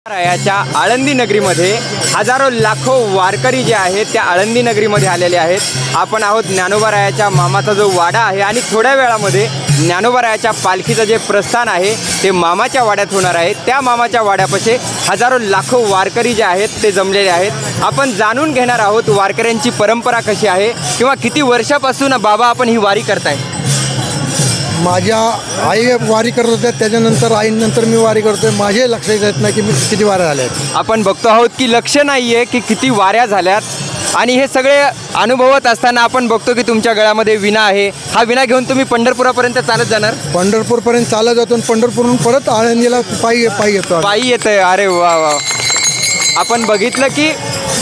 रायाच्या आळंदी नगरीमध्ये हजारो लाखो वारकरी जे आहेत त्या आळंदी नगरीमध्ये आलेले आहेत। आपण आहोत ज्ञानोबा रायाच्या मामाचा जो वाडा आहे आणि थोड्या वेळामध्ये ज्ञानोबा रायाच्या पालखीचं जे प्रस्थान आहे ते मामाच्या वाड्यात होणार आहे। त्या मामाच्या वाड्यापाशी हजारो लाखो वारकरी जे आहेत ते जमलेले आहेत। आपण जाणून घेणार आहोत वारकऱ्यांची परंपरा कशी आहे किंवा किती वर्षापासून बाबा आपण ही वारी करताय। माझ्या आई वारी करत होत्या, त्याच्यानंतर आईनंतर मी वारी करतोय। माझे लक्ष येत नाही की मी किती वाऱ्या झाल्यात। आपण बघतो आहोत की लक्ष नाही आहे की किती वाऱ्या झाल्यात आणि हे सगळे अनुभवत असताना आपण बघतो की तुमच्या गळ्यामध्ये विणा आहे। हा विणा घेऊन तुम्ही पंढरपुरापर्यंत चालत जाणार? पंढरपूरपर्यंत चालत जातो आणि पंढरपूरहून परत आळंदीला पायी येतो। पायी येतंय? अरे वा वा। आपण बघितलं की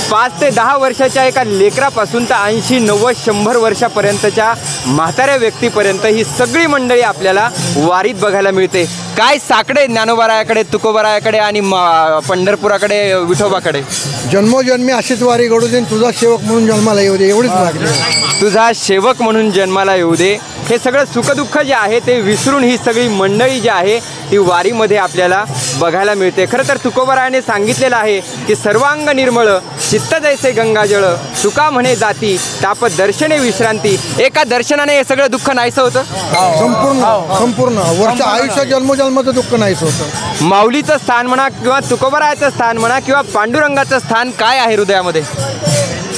5 ते 10 वर्षाच्या एका लेकरापासून तर 80, 90, 100 वर्षापर्यंतच्या म्हाताऱ्या व्यक्तीपर्यंत ही सगळी मंडळी आपल्याला वारीत बघायला मिळते। काय साकडे ज्ञानोबारायाकडे, तुकोबारायाकडे आणि पंढरपुराकडे, विठोबाकडे। जन्मोजन्मी अशीच वारी घडू दे, तुझा सेवक म्हणून जन्माला येऊ दे, एवढीच मागणी। तुझा सेवक म्हणून जन्माला येऊ दे। हे सगळं सुखदुःख जे आहे ते विसरून ही सगळी मंडळी जी आहे ती वारीमध्ये आपल्याला बघायला मिळते। खरं तर तुकोबारायाने सांगितलेलं आहे की सर्वांग निर्मळ चित्त जैसे गंगाजळ, तुका म्हणे जाती ताप दर्शने विश्रांती। एका दर्शनाने हे सगळं दुःख नाहीसं होतं। संपूर्ण वर्ष आयुष्य जन्मोजन्माचं दुःख नाहीच होतं। माऊलीचं स्थान म्हणा किंवा तुकोबारायाचं स्थान म्हणा किंवा पांडुरंगाचं स्थान काय आहे हृदयामध्ये?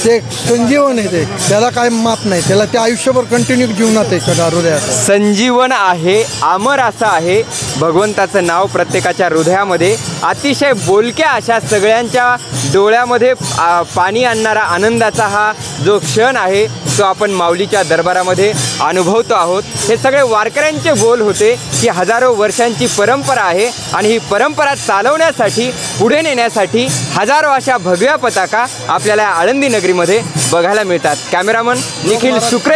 ते संजीवन आहे, ते त्याला काय माप नाही, त्याला ते आयुष्यभर कंटिन्यू जीवनात आहे सदा हृदयात। संजीवन आहे, अमर असं आहे भगवंताचं नाव प्रत्येकाच्या हृदयामध्ये। अतिशय बोलक्या अशा सगळ्यांच्या डोळ्यामध्ये पाणी आणणारा आनंदाचा हा जो क्षण आहे तो आपण माऊलीच्या दरबारामध्ये अनुभवतो आहोत। हे सगळे वारकऱ्यांचे बोल होते की हजारो वर्षांची परंपरा आहे आणि ही परंपरा चालवण्यासाठी, पुढे नेण्यासाठी हजारो अशा भगव्या पताका आपल्याला आळंदी नगरीमध्ये बघायला मिळतात। कॅमेरामन निखिल शुक्रे